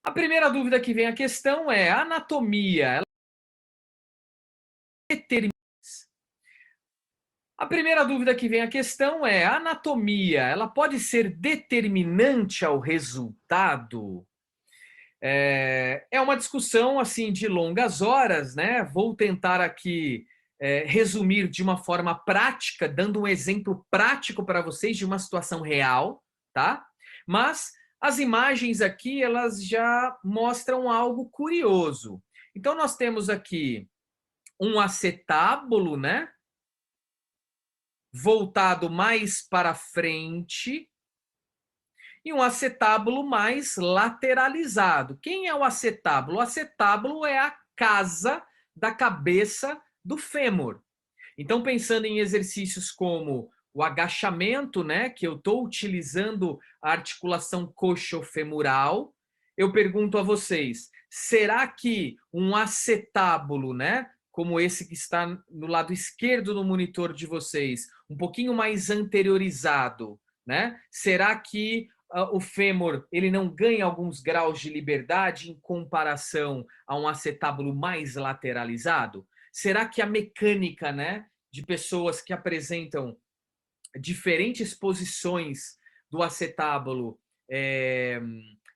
A primeira dúvida que vem à questão é: a anatomia, ela determina. A primeira dúvida que vem à questão é: a anatomia, ela pode ser determinante ao resultado? É uma discussão assim de longas horas, né? Vou tentar aqui resumir de uma forma prática, dando um exemplo prático para vocês de uma situação real, tá? Mas as imagens aqui, elas já mostram algo curioso. Então nós temos aqui um acetábulo, né? Voltado mais para frente e um acetábulo mais lateralizado. Quem é o acetábulo? O acetábulo é a casa da cabeça do fêmur. Então, pensando em exercícios como o agachamento, né, que eu estou utilizando a articulação coxofemoral, eu pergunto a vocês: será que um acetábulo, né, como esse que está no lado esquerdo do monitor de vocês, um pouquinho mais anteriorizado, né, será que o fêmur ele não ganha alguns graus de liberdade em comparação a um acetábulo mais lateralizado? Será que a mecânica, né, de pessoas que apresentam diferentes posições do acetábulo,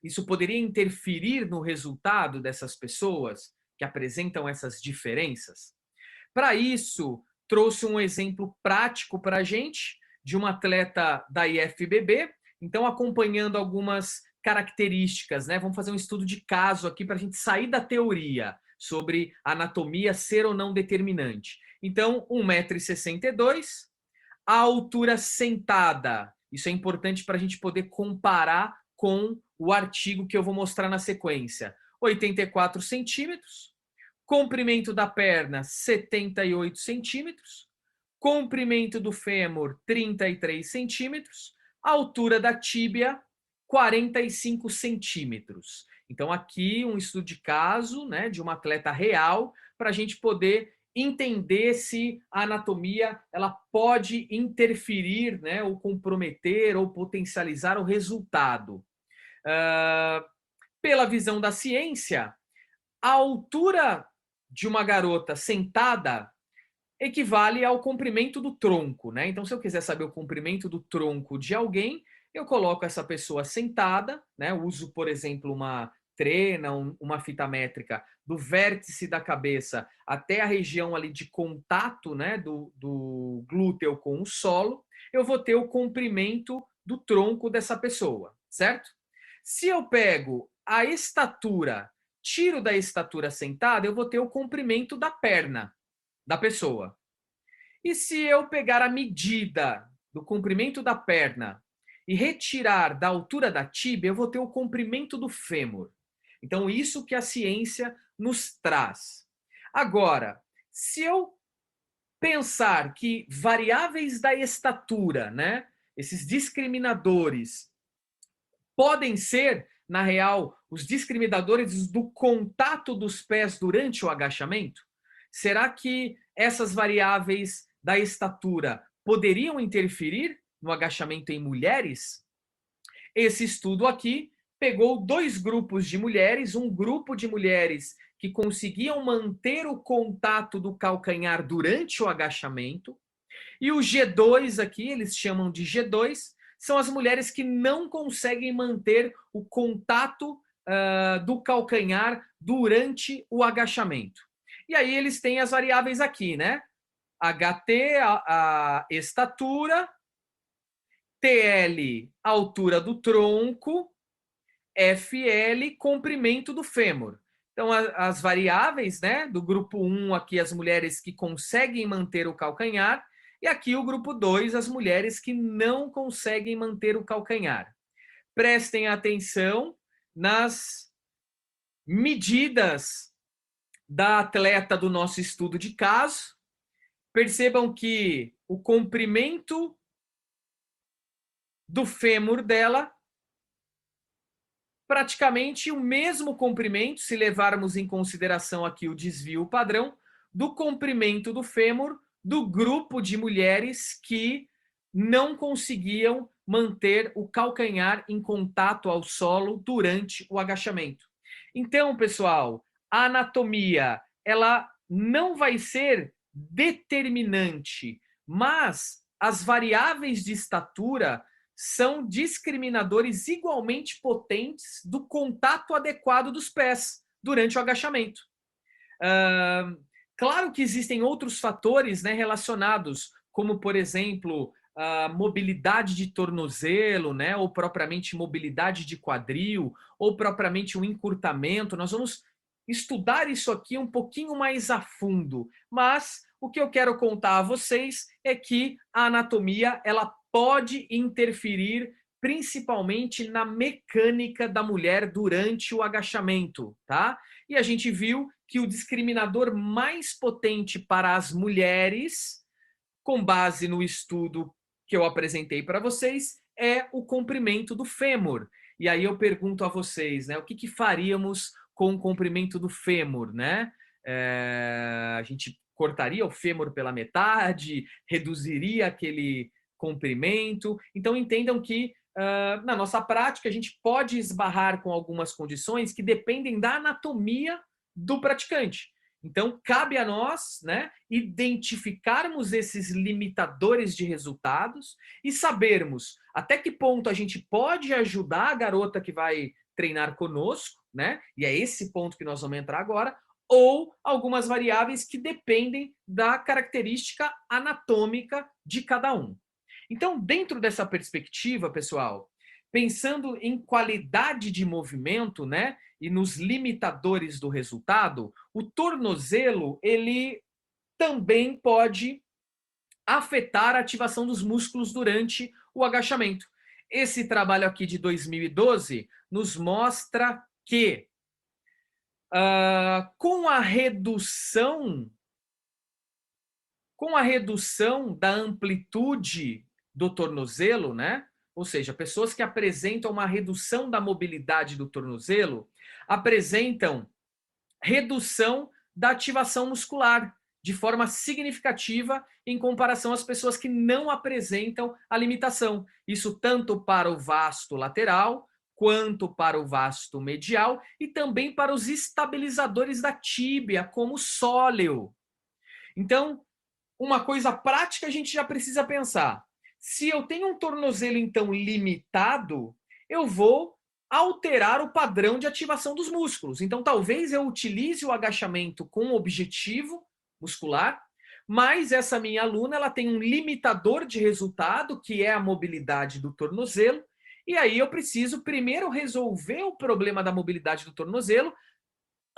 isso poderia interferir no resultado dessas pessoas que apresentam essas diferenças? Para isso, trouxe um exemplo prático para a gente de uma atleta da IFBB, então acompanhando algumas características, né? Vamos fazer um estudo de caso aqui para a gente sair da teoria sobre anatomia ser ou não determinante. Então, 1,62 m, a altura sentada. Isso é importante para a gente poder comparar com o artigo que eu vou mostrar na sequência. 84 centímetros. Comprimento da perna, 78 centímetros. Comprimento do fêmur, 33 centímetros. Altura da tíbia, 45 centímetros. Então, aqui um estudo de caso, né, de uma atleta real, para a gente poder entender se a anatomia ela pode interferir, né, ou comprometer ou potencializar o resultado. Pela visão da ciência, a altura de uma garota sentada equivale ao comprimento do tronco, né? Então, se eu quiser saber o comprimento do tronco de alguém, eu coloco essa pessoa sentada, né? Uso, por exemplo, uma trena, uma fita métrica do vértice da cabeça até a região ali de contato, né, do glúteo com o solo, eu vou ter o comprimento do tronco dessa pessoa, certo? Se eu pego a estatura, tiro da estatura sentada, eu vou ter o comprimento da perna da pessoa. E se eu pegar a medida do comprimento da perna e retirar da altura da tíbia, eu vou ter o comprimento do fêmur. Então, isso que a ciência nos traz. Agora, se eu pensar que variáveis da estatura, né, esses discriminadores, podem ser, na real, os discriminadores do contato dos pés durante o agachamento? Será que essas variáveis da estatura poderiam interferir no agachamento em mulheres? Esse estudo aqui pegou dois grupos de mulheres, um grupo de mulheres que conseguiam manter o contato do calcanhar durante o agachamento, e o G2 aqui, eles chamam de G2, são as mulheres que não conseguem manter o contato do calcanhar durante o agachamento. E aí eles têm as variáveis aqui, né? HT, a estatura, TL, altura do tronco, FL, comprimento do fêmur. Então, as variáveis, né, do grupo 1 aqui, as mulheres que conseguem manter o calcanhar, e aqui o grupo 2, as mulheres que não conseguem manter o calcanhar. Prestem atenção nas medidas da atleta do nosso estudo de caso. Percebam que o comprimento do fêmur dela praticamente o mesmo comprimento, se levarmos em consideração aqui o desvio padrão, do comprimento do fêmur do grupo de mulheres que não conseguiam manter o calcanhar em contato ao solo durante o agachamento. Então, pessoal, a anatomia, ela não vai ser determinante, mas as variáveis de estatura são discriminadores igualmente potentes do contato adequado dos pés durante o agachamento. Claro que existem outros fatores, né, relacionados, como, por exemplo, a mobilidade de tornozelo, né, ou propriamente mobilidade de quadril, ou propriamente um encurtamento. Nós vamos estudar isso aqui um pouquinho mais a fundo, mas o que eu quero contar a vocês é que a anatomia ela pode interferir principalmente na mecânica da mulher durante o agachamento, tá? E a gente viu que o discriminador mais potente para as mulheres, com base no estudo que eu apresentei para vocês, é o comprimento do fêmur. E aí eu pergunto a vocês, né, o que, que faríamos com o comprimento do fêmur, né? A gente cortaria o fêmur pela metade, reduziria aquele comprimento. Então entendam que na nossa prática a gente pode esbarrar com algumas condições que dependem da anatomia do praticante. Então, cabe a nós, né, identificarmos esses limitadores de resultados e sabermos até que ponto a gente pode ajudar a garota que vai treinar conosco, né? E é esse ponto que nós vamos entrar agora, ou algumas variáveis que dependem da característica anatômica de cada um. Então, dentro dessa perspectiva, pessoal, pensando em qualidade de movimento, né, e nos limitadores do resultado, o tornozelo, ele também pode afetar a ativação dos músculos durante o agachamento. Esse trabalho aqui de 2012 nos mostra que com a redução da amplitude do tornozelo, né? Ou seja, pessoas que apresentam uma redução da mobilidade do tornozelo apresentam redução da ativação muscular de forma significativa em comparação às pessoas que não apresentam a limitação. Isso tanto para o vasto lateral quanto para o vasto medial e também para os estabilizadores da tíbia, como o sóleo. Então, uma coisa prática a gente já precisa pensar. Se eu tenho um tornozelo, então, limitado, eu vou alterar o padrão de ativação dos músculos. Então, talvez eu utilize o agachamento com um objetivo muscular, mas essa minha aluna ela tem um limitador de resultado, que é a mobilidade do tornozelo, e aí eu preciso primeiro resolver o problema da mobilidade do tornozelo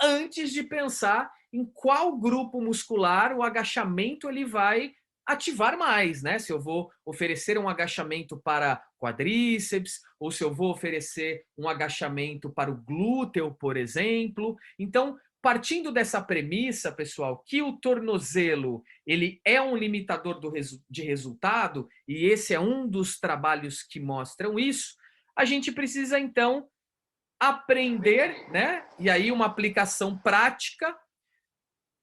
antes de pensar em qual grupo muscular o agachamento ele vai ativar mais, né? Se eu vou oferecer um agachamento para quadríceps, ou se eu vou oferecer um agachamento para o glúteo, por exemplo. Então, partindo dessa premissa, pessoal, que o tornozelo ele é um limitador de resultado, e esse é um dos trabalhos que mostram isso, a gente precisa, então, aprender, né? E aí uma aplicação prática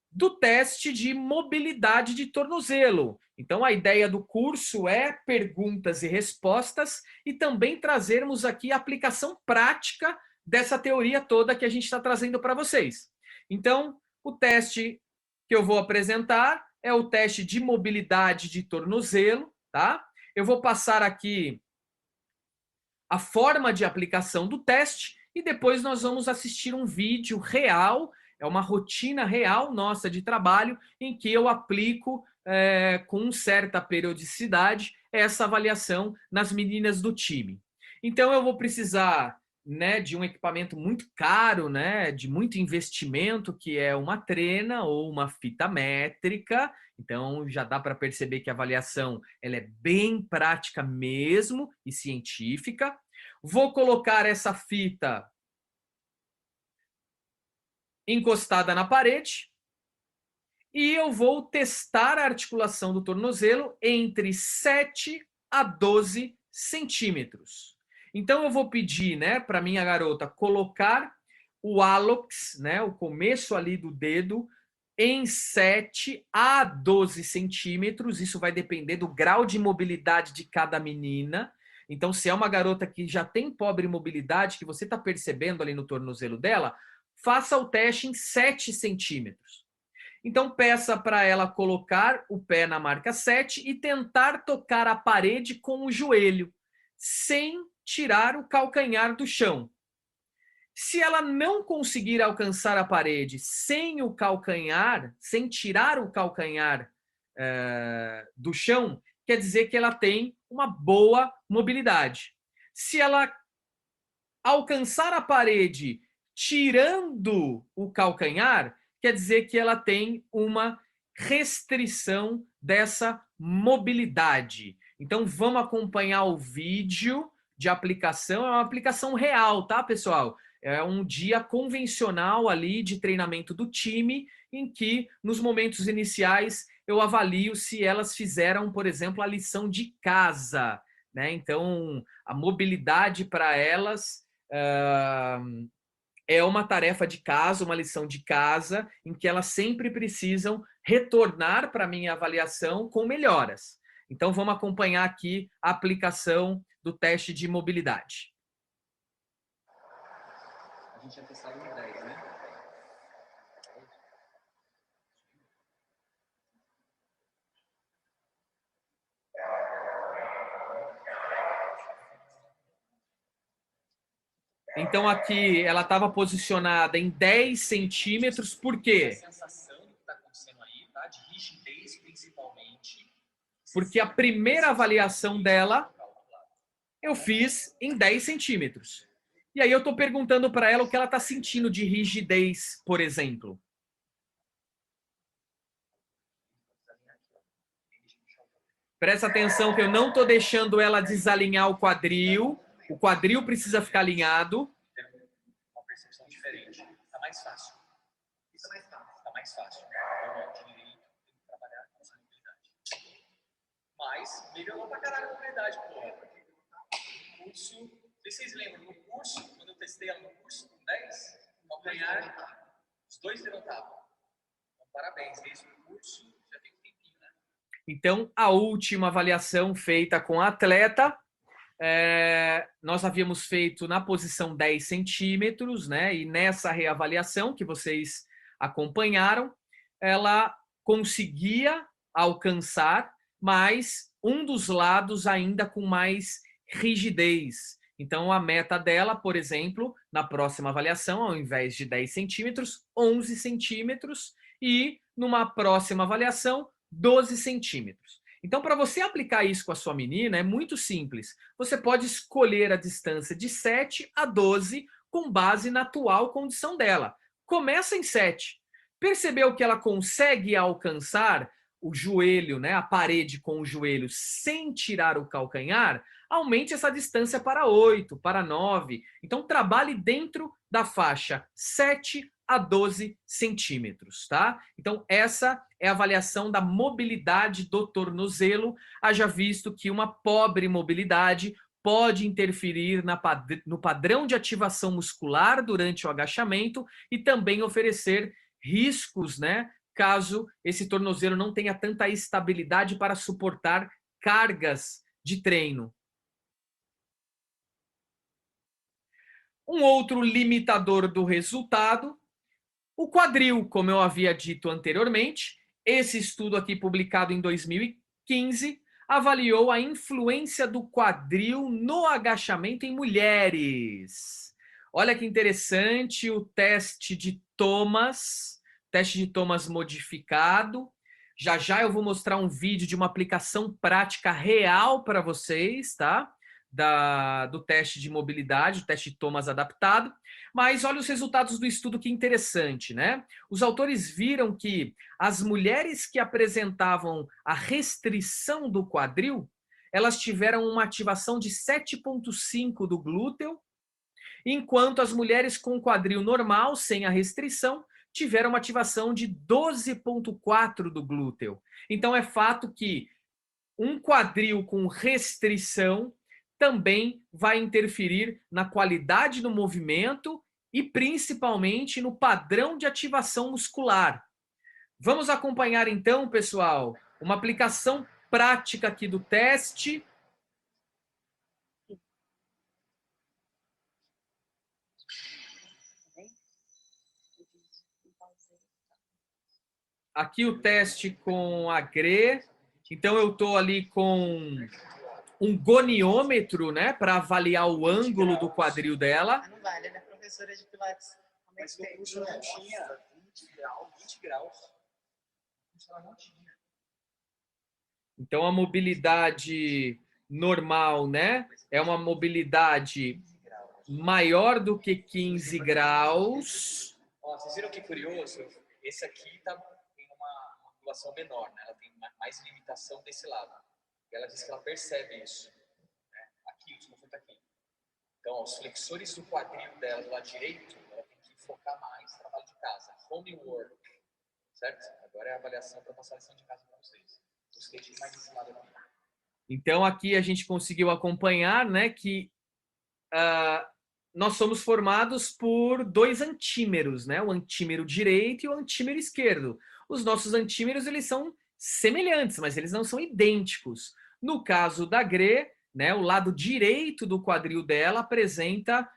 do teste de mobilidade de tornozelo. Então, a ideia do curso é perguntas e respostas e também trazermos aqui a aplicação prática dessa teoria toda que a gente está trazendo para vocês. Então, o teste que eu vou apresentar é o teste de mobilidade de tornozelo, tá? Eu vou passar aqui a forma de aplicação do teste e depois nós vamos assistir um vídeo real, é uma rotina real nossa de trabalho, em que eu aplico com certa periodicidade essa avaliação nas meninas do time. Então eu vou precisar, né, de um equipamento muito caro, né, de muito investimento, que é uma trena ou uma fita métrica. Então já dá para perceber que a avaliação ela é bem prática mesmo e científica. Vou colocar essa fita encostada na parede e eu vou testar a articulação do tornozelo entre 7 a 12 centímetros. Então eu vou pedir, né, para minha garota colocar o hálux, né, o começo ali do dedo, em 7 a 12 centímetros. Isso vai depender do grau de mobilidade de cada menina. Então, se é uma garota que já tem pobre mobilidade, que você está percebendo ali no tornozelo dela, faça o teste em 7 centímetros. Então, peça para ela colocar o pé na marca 7 e tentar tocar a parede com o joelho, sem tirar o calcanhar do chão. Se ela não conseguir alcançar a parede sem o calcanhar, sem tirar o calcanhar do chão, quer dizer que ela tem uma boa mobilidade. Se ela alcançar a parede tirando o calcanhar, quer dizer que ela tem uma restrição dessa mobilidade. Então, vamos acompanhar o vídeo de aplicação. É uma aplicação real, tá, pessoal? É um dia convencional ali de treinamento do time, em que, nos momentos iniciais, eu avalio se elas fizeram, por exemplo, a lição de casa, né? Então, a mobilidade para elas é uma tarefa de casa, uma lição de casa, em que elas sempre precisam retornar para a minha avaliação com melhoras. Então, vamos acompanhar aqui a aplicação do teste de mobilidade. A gente tinha testado no 10, né? Então, aqui ela estava posicionada em 10 centímetros, por quê? A sensação do que está acontecendo aí, tá? De rigidez, principalmente. Porque a primeira avaliação dela eu fiz em 10 centímetros. E aí eu estou perguntando para ela o que ela está sentindo de rigidez, por exemplo. Presta atenção que eu não estou deixando ela desalinhar o quadril. O quadril precisa ficar alinhado. Uma percepção diferente. Está mais fácil. Isso é mais fácil. Está mais fácil. Então, direito, tem que trabalhar com essa mobilidade. Mas melhorou pra caralho a mobilidade, porra. No curso, não sei se vocês lembram, no curso, quando eu testei ela no curso, com 10, calcanhar, os dois levantavam. Então, parabéns, desde o curso, já tem um tempinho, né? Então, a última avaliação feita com a atleta, nós havíamos feito na posição 10 centímetros, né? E nessa reavaliação que vocês acompanharam, ela conseguia alcançar, mas um dos lados ainda com mais rigidez. Então, a meta dela, por exemplo, na próxima avaliação, ao invés de 10 centímetros, 11 centímetros, e numa próxima avaliação, 12 centímetros. Então, para você aplicar isso com a sua menina, é muito simples. Você pode escolher a distância de 7 a 12 com base na atual condição dela. Começa em 7. Percebeu que ela consegue alcançar o joelho, né, a parede com o joelho sem tirar o calcanhar? Aumente essa distância para 8, para 9. Então, trabalhe dentro da faixa 7 a 12 centímetros, tá? Então, essa é a avaliação da mobilidade do tornozelo, haja visto que uma pobre mobilidade pode interferir no padrão de ativação muscular durante o agachamento e também oferecer riscos, né? Caso esse tornozelo não tenha tanta estabilidade para suportar cargas de treino. Um outro limitador do resultado, o quadril, como eu havia dito anteriormente. Esse estudo aqui, publicado em 2015, avaliou a influência do quadril no agachamento em mulheres. Olha que interessante o teste de Thomas modificado. Já já eu vou mostrar um vídeo de uma aplicação prática real para vocês, tá? Do teste de mobilidade, o teste de Thomas adaptado. Mas olha os resultados do estudo, que interessante, né? Os autores viram que as mulheres que apresentavam a restrição do quadril, elas tiveram uma ativação de 7,5 do glúteo, enquanto as mulheres com quadril normal, sem a restrição, tiveram uma ativação de 12,4 do glúteo. Então é fato que um quadril com restrição também vai interferir na qualidade do movimento e principalmente no padrão de ativação muscular. Vamos acompanhar então, pessoal, uma aplicação prática aqui do teste. Aqui o teste com a GRE. Então, eu estou ali com um goniômetro, né, para avaliar o ângulo do quadril dela. Não vale, ela é professora de Pilates. Mas no curso não tinha 20 graus. Ela não tinha. Então, a mobilidade normal, né, é uma mobilidade maior do que 15 graus. Ó, vocês viram que curioso? Esse aqui tá em uma angulação menor, né? Ela tem mais limitação desse lado. E ela diz que ela percebe isso. Né? Aqui, o desconforto aqui. Então, os flexores do quadril dela do lado direito, ela tem que focar mais no trabalho de casa. Homework. Certo? Agora é a avaliação para passar a lição de casa para vocês. Os que mais desse lado aqui. Então, aqui a gente conseguiu acompanhar, né, que nós somos formados por dois antímeros, né? O antímero direito e o antímero esquerdo. Os nossos antímeros, eles são semelhantes, mas eles não são idênticos. No caso da GRE, né, o lado direito do quadril dela apresenta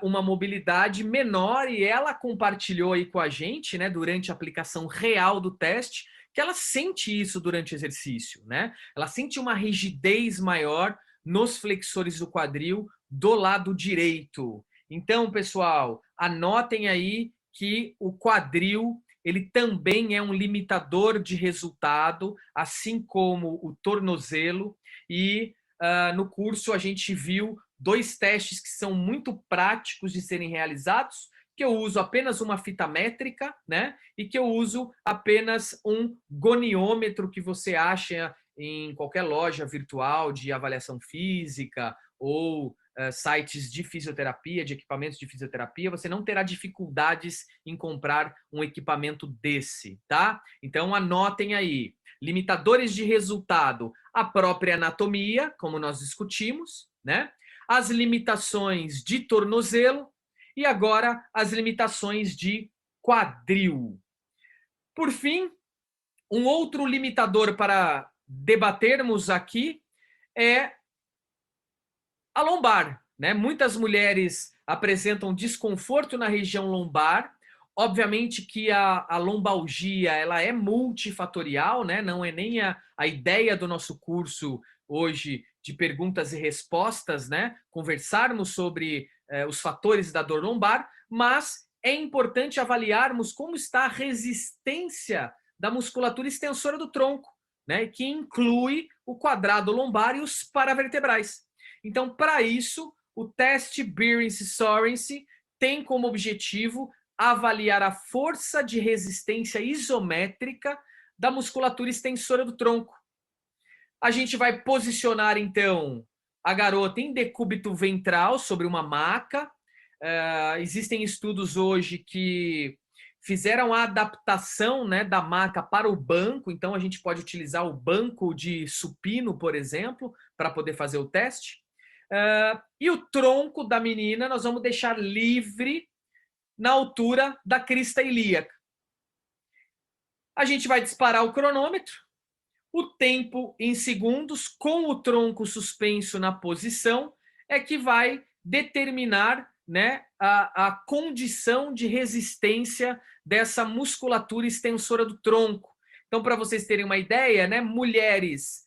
uma mobilidade menor e ela compartilhou aí com a gente, né, durante a aplicação real do teste, que ela sente isso durante o exercício, né? Ela sente uma rigidez maior nos flexores do quadril do lado direito. Então, pessoal, anotem aí que o quadril ele também é um limitador de resultado, assim como o tornozelo. E no curso a gente viu dois testes que são muito práticos de serem realizados, que eu uso apenas uma fita métrica, né? E que eu uso apenas um goniômetro que você acha em qualquer loja virtual de avaliação física ou sites de fisioterapia, de equipamentos de fisioterapia, você não terá dificuldades em comprar um equipamento desse, tá? Então anotem aí. Limitadores de resultado, a própria anatomia, como nós discutimos, né? As limitações de tornozelo e agora as limitações de quadril. Por fim, um outro limitador para debatermos aqui é a lombar, né? Muitas mulheres apresentam desconforto na região lombar. Obviamente que a lombalgia ela é multifatorial, né? Não é nem a ideia do nosso curso hoje de perguntas e respostas, né? Conversarmos sobre os fatores da dor lombar, mas é importante avaliarmos como está a resistência da musculatura extensora do tronco, né? Que inclui o quadrado lombar e os paravertebrais. Então, para isso, o teste Beerens-Sorensen tem como objetivo avaliar a força de resistência isométrica da musculatura extensora do tronco. A gente vai posicionar, então, a garota em decúbito ventral sobre uma maca. Existem estudos hoje que fizeram a adaptação, né, da maca para o banco, então a gente pode utilizar o banco de supino, por exemplo, para poder fazer o teste. E o tronco da menina nós vamos deixar livre na altura da crista ilíaca. A gente vai disparar o cronômetro, o tempo em segundos com o tronco suspenso na posição é que vai determinar, né, a condição de resistência dessa musculatura extensora do tronco. Então, para vocês terem uma ideia, né, mulheres,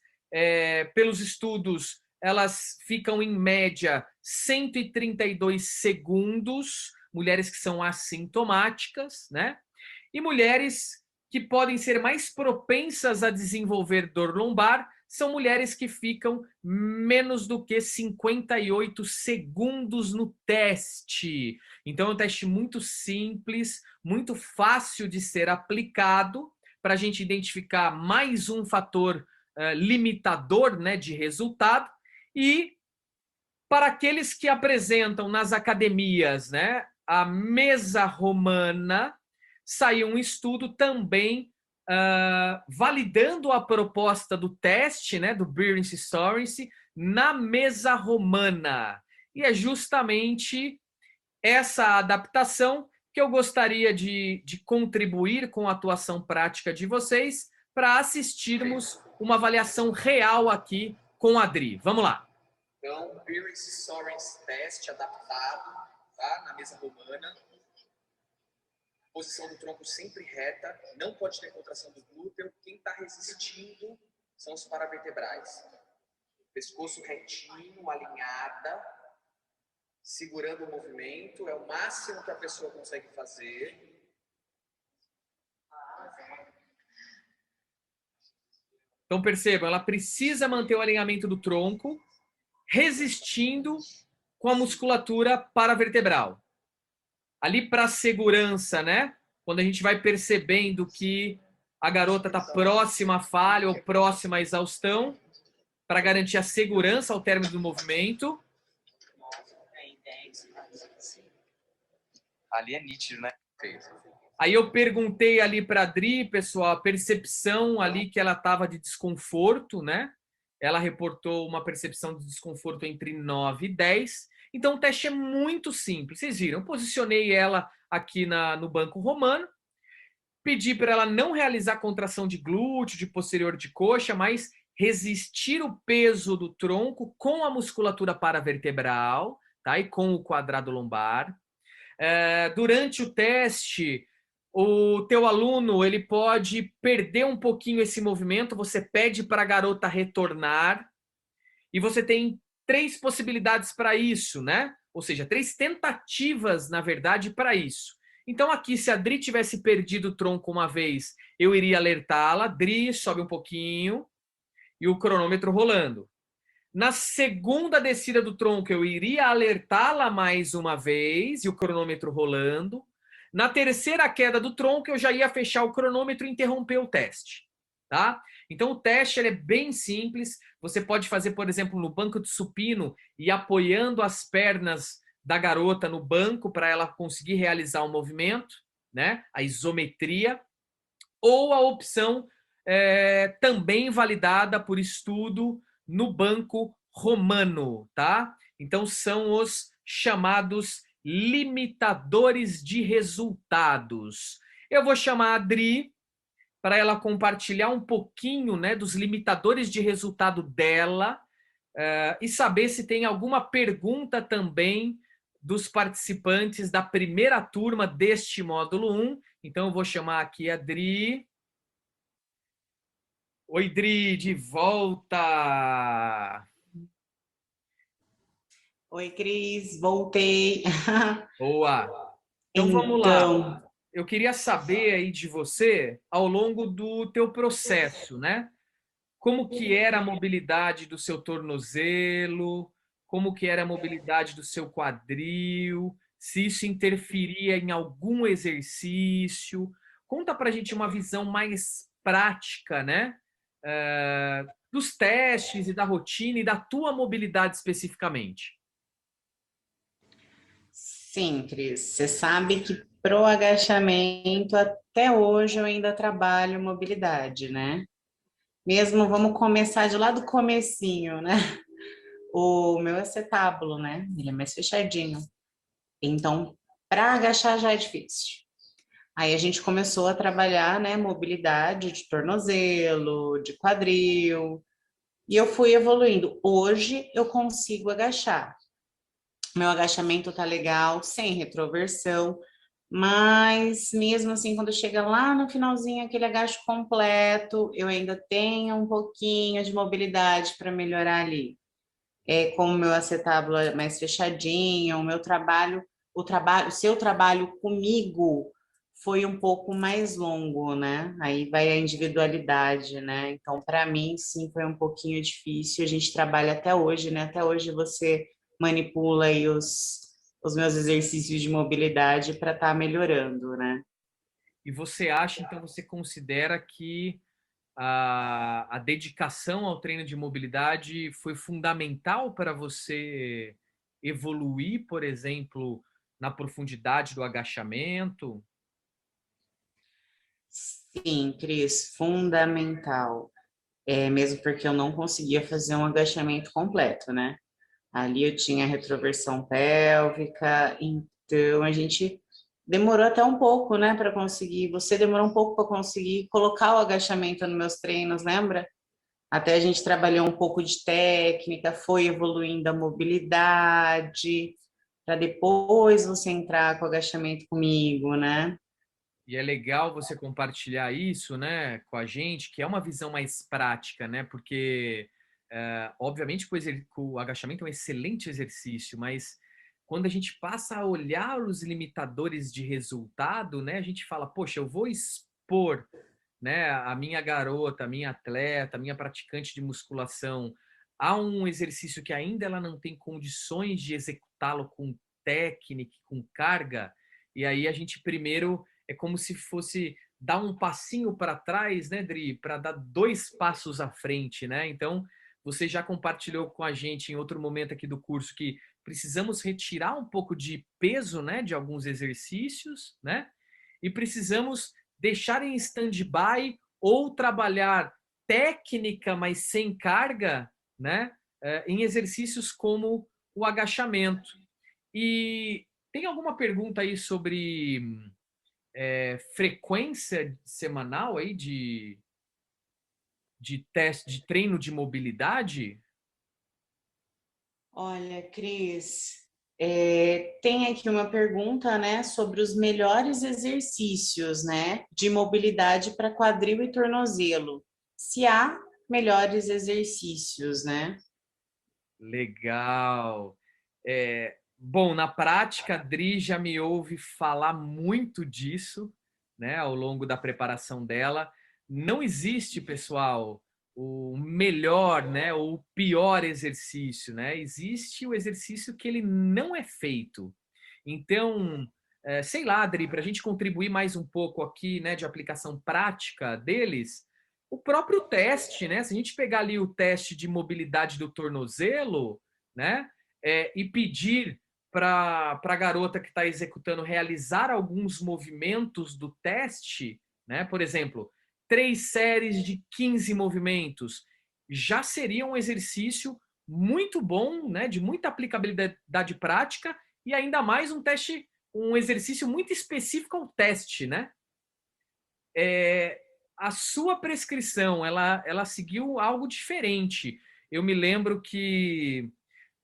pelos estudos, elas ficam em média 132 segundos, mulheres que são assintomáticas, né? E mulheres que podem ser mais propensas a desenvolver dor lombar são mulheres que ficam menos do que 58 segundos no teste. Então, é um teste muito simples, muito fácil de ser aplicado para a gente identificar mais um fator limitador, né, de resultado. E para aqueles que apresentam nas academias, né, a mesa romana, saiu um estudo também validando a proposta do teste, né, do Beerens-Sorensen na mesa romana. E é justamente essa adaptação que eu gostaria de contribuir com a atuação prática de vocês para assistirmos uma avaliação real aqui com a Adri. Vamos lá. Então, Beerens-Sorensen teste adaptado, tá? Na mesa romana. Posição do tronco sempre reta, não pode ter contração do glúteo. Quem está resistindo são os paravertebrais. Pescoço retinho, alinhada, segurando o movimento, é o máximo que a pessoa consegue fazer. Então percebam, ela precisa manter o alinhamento do tronco, resistindo com a musculatura paravertebral. Ali para segurança, né? Quando a gente vai percebendo que a garota está próxima à falha ou próxima à exaustão, para garantir a segurança ao término do movimento. Ali é nítido, né? Aí eu perguntei ali para a Adri, pessoal, a percepção ali que ela estava de desconforto, né? Ela reportou uma percepção de desconforto entre 9 e 10. Então o teste é muito simples. Vocês viram, eu posicionei ela aqui no banco romano, pedi para ela não realizar contração de glúteo, de posterior de coxa, mas resistir o peso do tronco com a musculatura paravertebral, tá? E com o quadrado lombar. Durante o teste, o teu aluno ele pode perder um pouquinho esse movimento, você pede para a garota retornar e você tem 3 possibilidades para isso, né? Ou seja, 3 tentativas, na verdade, para isso. Então aqui, se a Dri tivesse perdido o tronco uma vez, eu iria alertá-la, Dri, sobe um pouquinho, e o cronômetro rolando. Na segunda descida do tronco, eu iria alertá-la mais uma vez, e o cronômetro rolando. Na terceira queda do tronco, eu já ia fechar o cronômetro e interromper o teste. Tá? Então, o teste ele é bem simples. Você pode fazer, por exemplo, no banco de supino e apoiando as pernas da garota no banco para ela conseguir realizar o movimento, né? A isometria. Ou a opção também validada por estudo no banco romano, tá? Então são os chamados limitadores de resultados. Eu vou chamar a Adri para ela compartilhar um pouquinho, né, dos limitadores de resultado dela e saber se tem alguma pergunta também dos participantes da primeira turma deste módulo 1. Então eu vou chamar aqui a Adri. Oi, Dri, de volta! Oi, Cris, voltei. Boa! Então vamos lá. Eu queria saber aí de você, ao longo do teu processo, né? Como que era a mobilidade do seu tornozelo, como que era a mobilidade do seu quadril, se isso interferia em algum exercício. Conta pra gente uma visão mais prática, né? Dos testes e da rotina e da tua mobilidade especificamente. Sim, Cris, você sabe que pro agachamento, até hoje eu ainda trabalho mobilidade, né? Mesmo, vamos começar de lá do comecinho, né? O meu acetábulo, né? Ele é mais fechadinho. Então, para agachar já é difícil. Aí a gente começou a trabalhar, né, mobilidade de tornozelo, de quadril, e eu fui evoluindo. Hoje eu consigo agachar. Meu agachamento tá legal, sem retroversão, mas mesmo assim, quando chega lá no finalzinho, aquele agacho completo, eu ainda tenho um pouquinho de mobilidade para melhorar ali. Como o meu acetábulo é mais fechadinho, o seu trabalho comigo foi um pouco mais longo, né? Aí vai a individualidade, né? Então, para mim, sim, foi um pouquinho difícil. A gente trabalha até hoje, né? Até hoje você manipula aí os meus exercícios de mobilidade para estar melhorando, né? E você acha, então, você considera que a dedicação ao treino de mobilidade foi fundamental para você evoluir, por exemplo, na profundidade do agachamento? Sim, Cris, fundamental. Mesmo porque eu não conseguia fazer um agachamento completo, né? Ali eu tinha retroversão pélvica, então a gente demorou até um pouco, né, para conseguir. Você demorou um pouco para conseguir colocar o agachamento nos meus treinos, lembra? Até a gente trabalhou um pouco de técnica, foi evoluindo a mobilidade, para depois você entrar com o agachamento comigo, né? E é legal você compartilhar isso, né, com a gente, que é uma visão mais prática, né? Porque, obviamente, que o agachamento é um excelente exercício, mas quando a gente passa a olhar os limitadores de resultado, né, a gente fala, poxa, eu vou expor, né, a minha garota, a minha atleta, a minha praticante de musculação a um exercício que ainda ela não tem condições de executá-lo com técnica, com carga, e aí a gente primeiro é como se fosse dar um passinho para trás, né, Dri, para dar 2 passos à frente, né? Então, você já compartilhou com a gente em outro momento aqui do curso que precisamos retirar um pouco de peso, né, de alguns exercícios, né? E precisamos deixar em stand-by ou trabalhar técnica, mas sem carga, né? Em exercícios como o agachamento. E tem alguma pergunta aí sobre frequência semanal aí de teste, de treino de mobilidade? Olha, Cris, tem aqui uma pergunta, né, sobre os melhores exercícios, né, de mobilidade para quadril e tornozelo. Se há melhores exercícios, né? Legal. Bom, na prática, a Dri já me ouve falar muito disso, né, ao longo da preparação dela. Não existe, pessoal, o melhor, né, ou o pior exercício, né? Existe o exercício que ele não é feito. Então, sei lá, Dri, para a gente contribuir mais um pouco aqui, né, de aplicação prática deles, o próprio teste, né? Se a gente pegar ali o teste de mobilidade do tornozelo, né, e pedir para a garota que está executando realizar alguns movimentos do teste, né? Por exemplo, 3 séries de 15 movimentos, já seria um exercício muito bom, né? De muita aplicabilidade prática e ainda mais um teste, um exercício muito específico ao teste, né? A sua prescrição, ela seguiu algo diferente. Eu me lembro que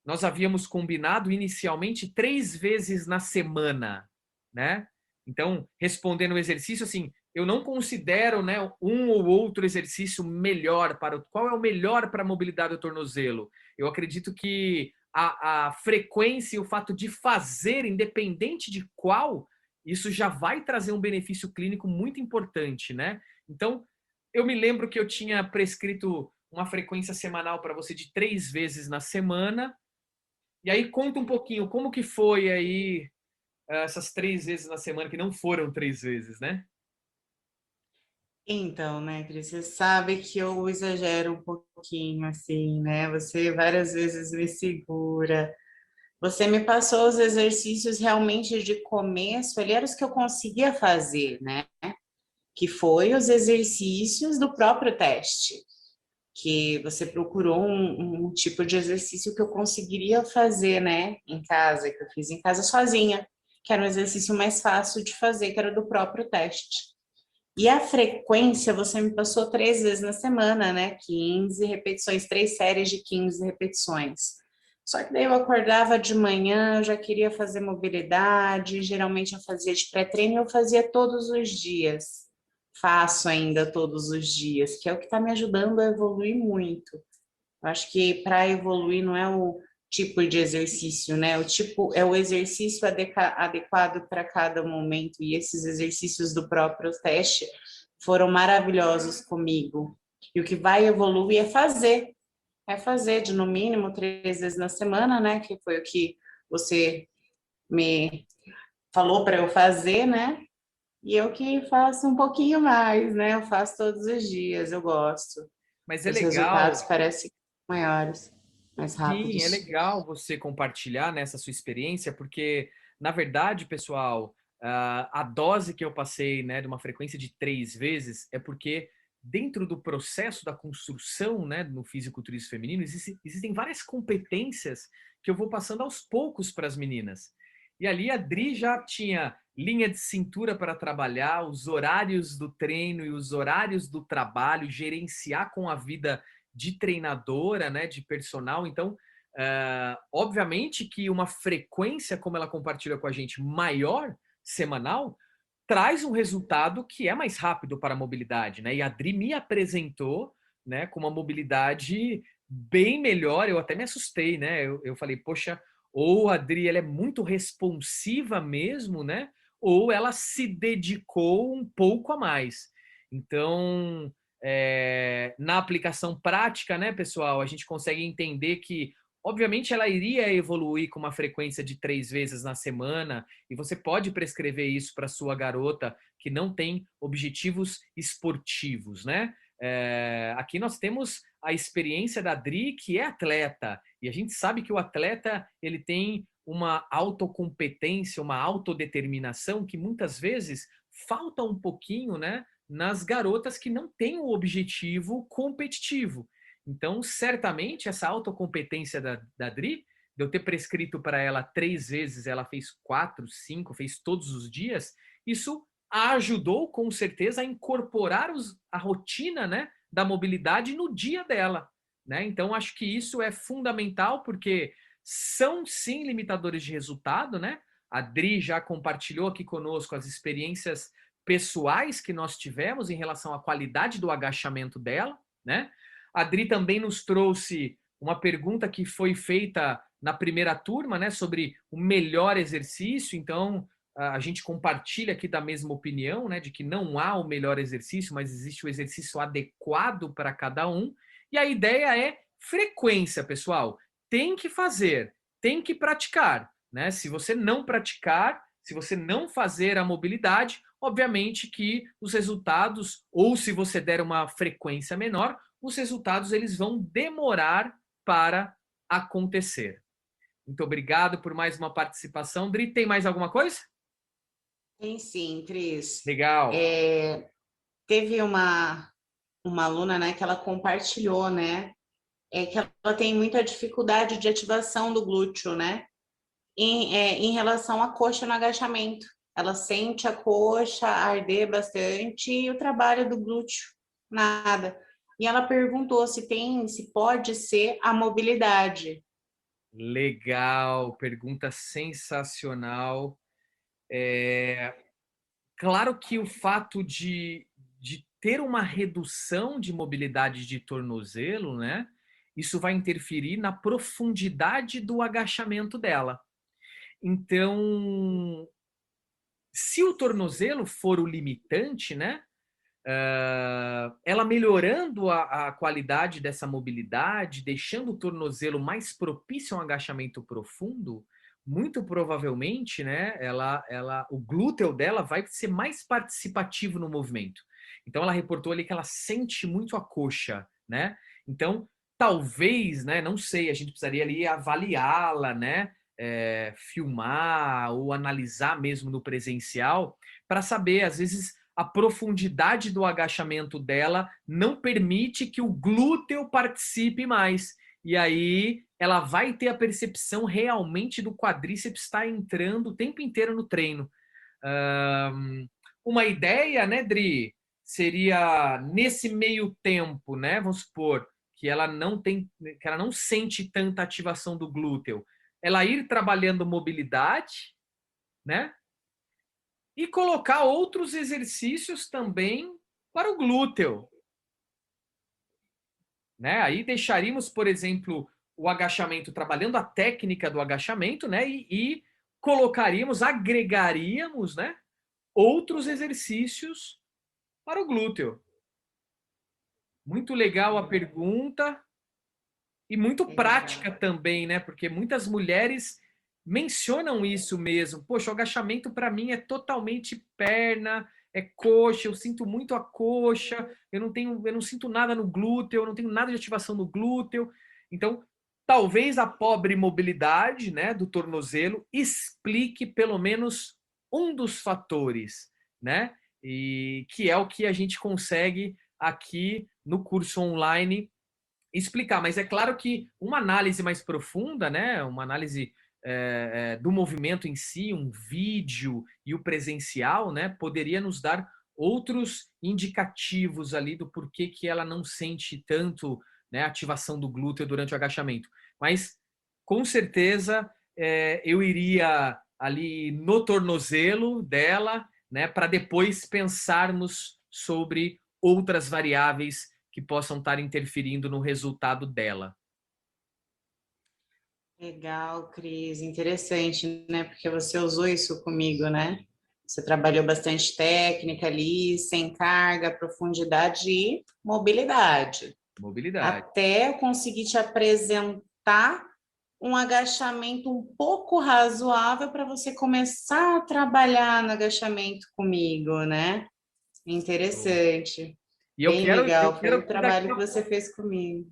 nós havíamos combinado inicialmente 3 vezes na semana, né? Então, respondendo o exercício, assim, eu não considero, né, um ou outro exercício melhor qual é o melhor para a mobilidade do tornozelo. Eu acredito que a frequência e o fato de fazer, independente de qual, isso já vai trazer um benefício clínico muito importante, né? Então, eu me lembro que eu tinha prescrito uma frequência semanal para você de 3 vezes na semana. E aí conta um pouquinho como que foi aí essas 3 vezes na semana que não foram 3 vezes, né? Então, né, Cris, você sabe que eu exagero um pouquinho, assim, né? Você várias vezes me segura. Você me passou os exercícios realmente de começo, ali eram os que eu conseguia fazer, né? Que foi os exercícios do próprio teste, que você procurou um tipo de exercício que eu conseguiria fazer, né, em casa, que eu fiz em casa sozinha, que era um exercício mais fácil de fazer, que era do próprio teste. E a frequência, você me passou 3 vezes na semana, né? 15 repetições, 3 séries de 15 repetições. Só que daí eu acordava de manhã, eu já queria fazer mobilidade, geralmente eu fazia de pré-treino e eu fazia todos os dias. Faço ainda todos os dias, que é o que está me ajudando a evoluir muito. Eu acho que para evoluir não é o tipo de exercício, né? O tipo é o exercício adequado para cada momento. E esses exercícios do próprio teste foram maravilhosos comigo. E o que vai evoluir é fazer de no mínimo 3 vezes na semana, né? Que foi o que você me falou para eu fazer, né? E eu que faço um pouquinho mais, né? Eu faço todos os dias, eu gosto. Mas é Os resultados legal, parecem maiores, mais sim, é rápidos. legal você compartilhar nessa sua experiência, porque, na verdade, pessoal, a dose que eu passei, né, de uma frequência de 3 vezes, é porque dentro do processo da construção, né, no fisiculturismo feminino, existem várias competências que eu vou passando aos poucos para as meninas. E ali a Dri já tinha linha de cintura para trabalhar, os horários do treino e os horários do trabalho, gerenciar com a vida de treinadora, né, de personal. Então, obviamente que uma frequência, como ela compartilha com a gente, maior, semanal, traz um resultado que é mais rápido para a mobilidade, né? E a Adri me apresentou, né, com uma mobilidade bem melhor. Eu até me assustei, né? Eu falei, poxa, ou a Adri ela é muito responsiva mesmo, né? Ou ela se dedicou um pouco a mais. Então, na aplicação prática, né, pessoal, a gente consegue entender que, obviamente, ela iria evoluir com uma frequência de 3 vezes na semana, e você pode prescrever isso para sua garota que não tem objetivos esportivos, né? Aqui nós temos a experiência da Dri, que é atleta, e a gente sabe que o atleta ele tem uma autocompetência, uma autodeterminação que muitas vezes falta um pouquinho, né, nas garotas que não têm o objetivo competitivo. Então, certamente, essa autocompetência da Dri, de eu ter prescrito para ela 3 vezes, ela fez 4, 5, fez todos os dias, isso a ajudou, com certeza, a incorporar a rotina, né, da mobilidade no dia dela. Né? Então, acho que isso é fundamental, porque são, sim, limitadores de resultado. Né? A Dri já compartilhou aqui conosco as experiências pessoais que nós tivemos em relação à qualidade do agachamento dela. Né? A Dri também nos trouxe uma pergunta que foi feita na primeira turma, né, sobre o melhor exercício. Então, a gente compartilha aqui da mesma opinião, né, de que não há o melhor exercício, mas existe o exercício adequado para cada um. E a ideia é frequência, pessoal. Tem que fazer, tem que praticar. Né? Se você não praticar, se você não fazer a mobilidade, obviamente que os resultados, ou se você der uma frequência menor, os resultados eles vão demorar para acontecer. Muito obrigado por mais uma participação. Dri, tem mais alguma coisa? Tem sim, Cris. Legal. Teve uma aluna, né, que ela compartilhou, né, que ela tem muita dificuldade de ativação do glúteo, né, em relação à coxa no agachamento. Ela sente a coxa arder bastante e o trabalho do glúteo, nada. E ela perguntou se pode ser a mobilidade. Legal, pergunta sensacional. Claro que o fato de ter uma redução de mobilidade de tornozelo, né? Isso vai interferir na profundidade do agachamento dela. Então, se o tornozelo for o limitante, né? Ela melhorando a qualidade dessa mobilidade, deixando o tornozelo mais propício a um agachamento profundo, muito provavelmente, né, o glúteo dela vai ser mais participativo no movimento. Então, ela reportou ali que ela sente muito a coxa, né? Então, talvez, né, não sei, a gente precisaria ali avaliá-la, né, filmar ou analisar mesmo no presencial para saber, às vezes, a profundidade do agachamento dela não permite que o glúteo participe mais. E aí ela vai ter a percepção realmente do quadríceps estar entrando o tempo inteiro no treino. Uma ideia, né, Dri, seria nesse meio tempo, né? Vamos supor que ela não sente tanta ativação do glúteo. Ela ir trabalhando mobilidade, né? E colocar outros exercícios também para o glúteo. Né? Aí deixaríamos, por exemplo, o agachamento, trabalhando a técnica do agachamento, né? E colocaríamos, agregaríamos, né, outros exercícios para o glúteo. Muito legal a pergunta e muito prática também, né? Porque muitas mulheres mencionam isso mesmo. Poxa, o agachamento para mim é totalmente perna, é coxa, eu sinto muito a coxa, eu não sinto nada no glúteo, eu não tenho nada de ativação no glúteo. Então, talvez a pobre mobilidade, né, do tornozelo explique pelo menos um dos fatores, né? E que é o que a gente consegue aqui no curso online explicar. Mas é claro que uma análise mais profunda, né, uma análise do movimento em si, um vídeo e o presencial, né, poderia nos dar outros indicativos ali do porquê que ela não sente tanto, né, ativação do glúteo durante o agachamento. Mas, com certeza, eu iria ali no tornozelo dela, né, para depois pensarmos sobre outras variáveis que possam estar interferindo no resultado dela. Legal, Cris, interessante, né? Porque você usou isso comigo, né? Você trabalhou bastante técnica ali, sem carga, profundidade e mobilidade. Mobilidade. Até eu conseguir te apresentar um agachamento um pouco razoável para você começar a trabalhar no agachamento comigo, né? Interessante. E eu Bem quero, eu legal, foi quero o que daqui trabalho que você fez comigo.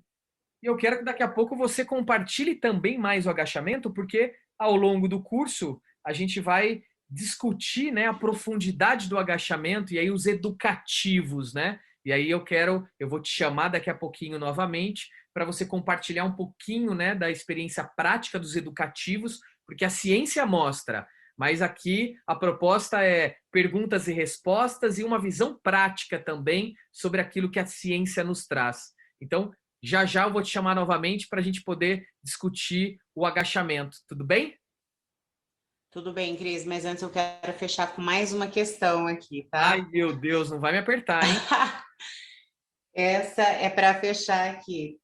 E eu quero que daqui a pouco você compartilhe também mais o agachamento, porque ao longo do curso a gente vai discutir, né, a profundidade do agachamento e aí os educativos, né? E aí eu vou te chamar daqui a pouquinho novamente para você compartilhar um pouquinho, né, da experiência prática dos educativos, porque a ciência mostra, mas aqui a proposta é perguntas e respostas e uma visão prática também sobre aquilo que a ciência nos traz. Então, já já eu vou te chamar novamente para a gente poder discutir o agachamento, tudo bem? Tudo bem, Cris, mas antes eu quero fechar com mais uma questão aqui, Ai, tá? meu Deus, não vai me apertar, hein? Essa é para fechar aqui.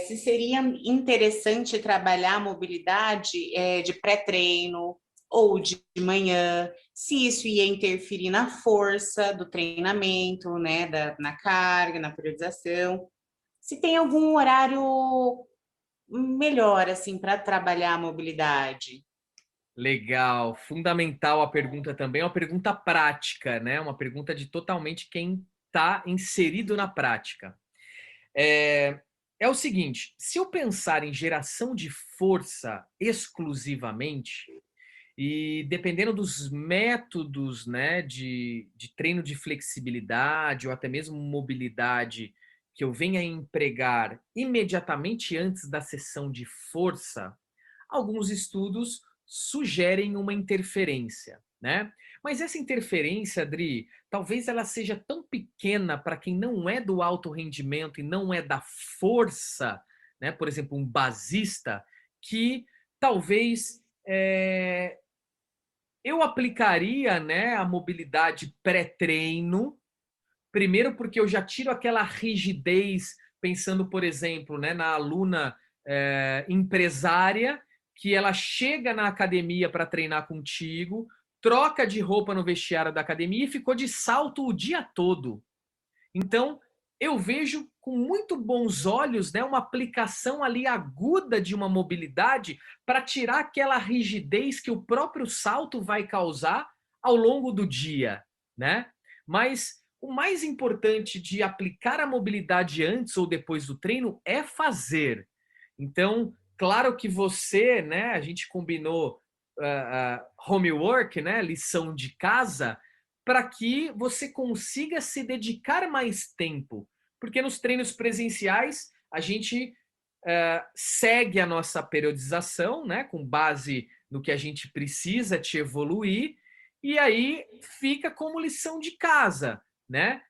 Se seria interessante trabalhar a mobilidade de pré-treino ou de manhã, se isso ia interferir na força do treinamento, né, na carga, na periodização. Se tem algum horário melhor, assim, para trabalhar a mobilidade. Legal, fundamental a pergunta também, é uma pergunta prática, né? Uma pergunta de totalmente quem está inserido na prática. É o seguinte, se eu pensar em geração de força exclusivamente, e dependendo dos métodos, né, de treino de flexibilidade ou até mesmo mobilidade que eu venha a empregar imediatamente antes da sessão de força, alguns estudos sugerem uma interferência, né? Mas essa interferência, Adri, talvez ela seja tão pequena para quem não é do alto rendimento e não é da força, né? Por exemplo, um basista, que talvez eu aplicaria, né, a mobilidade pré-treino, primeiro porque eu já tiro aquela rigidez, pensando, por exemplo, né, na aluna empresária, que ela chega na academia para treinar contigo, troca de roupa no vestiário da academia e ficou de salto o dia todo. Então, eu vejo com muito bons olhos, né, uma aplicação ali aguda de uma mobilidade para tirar aquela rigidez que o próprio salto vai causar ao longo do dia, né? Mas o mais importante de aplicar a mobilidade antes ou depois do treino é fazer. Então, claro que você, né, a gente combinou homework, né, lição de casa, para que você consiga se dedicar mais tempo. Porque nos treinos presenciais, a gente segue a nossa periodização, né, com base no que a gente precisa te evoluir, e aí fica como lição de casa, né?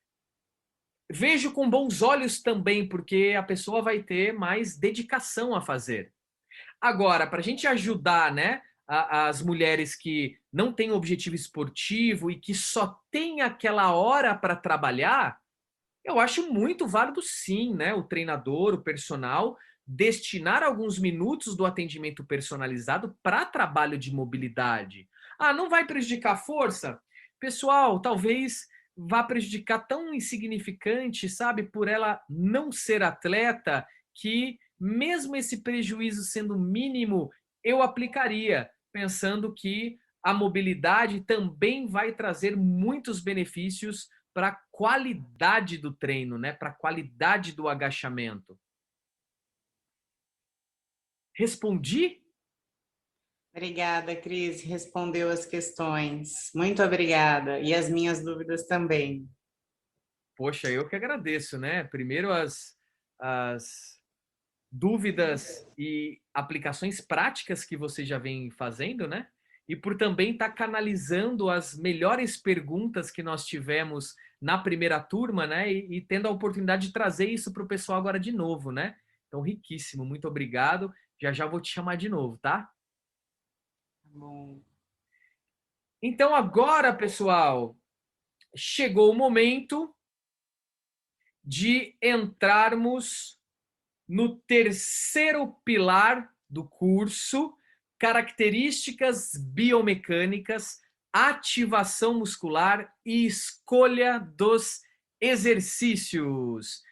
Vejo com bons olhos também, porque a pessoa vai ter mais dedicação a fazer. Agora, para a gente ajudar, né, as mulheres que não têm objetivo esportivo e que só têm aquela hora para trabalhar, eu acho muito válido sim, né, o treinador, o personal, destinar alguns minutos do atendimento personalizado para trabalho de mobilidade. Ah, não vai prejudicar a força? Pessoal, talvez vá prejudicar tão insignificante, sabe, por ela não ser atleta, que mesmo esse prejuízo sendo mínimo, eu aplicaria, pensando que a mobilidade também vai trazer muitos benefícios para a qualidade do treino, né? Para a qualidade do agachamento. Respondi? Obrigada, Cris, respondeu as questões. Muito obrigada. E as minhas dúvidas também. Poxa, eu que agradeço, né? Primeiro as dúvidas e aplicações práticas que você já vem fazendo, né? E por também estar canalizando as melhores perguntas que nós tivemos na primeira turma, né? E tendo a oportunidade de trazer isso para o pessoal agora de novo, né? Então, riquíssimo, muito obrigado. Já já vou te chamar de novo, tá? Tá bom. Então agora, pessoal, chegou o momento de entrarmos no terceiro pilar do curso, características biomecânicas, ativação muscular e escolha dos exercícios.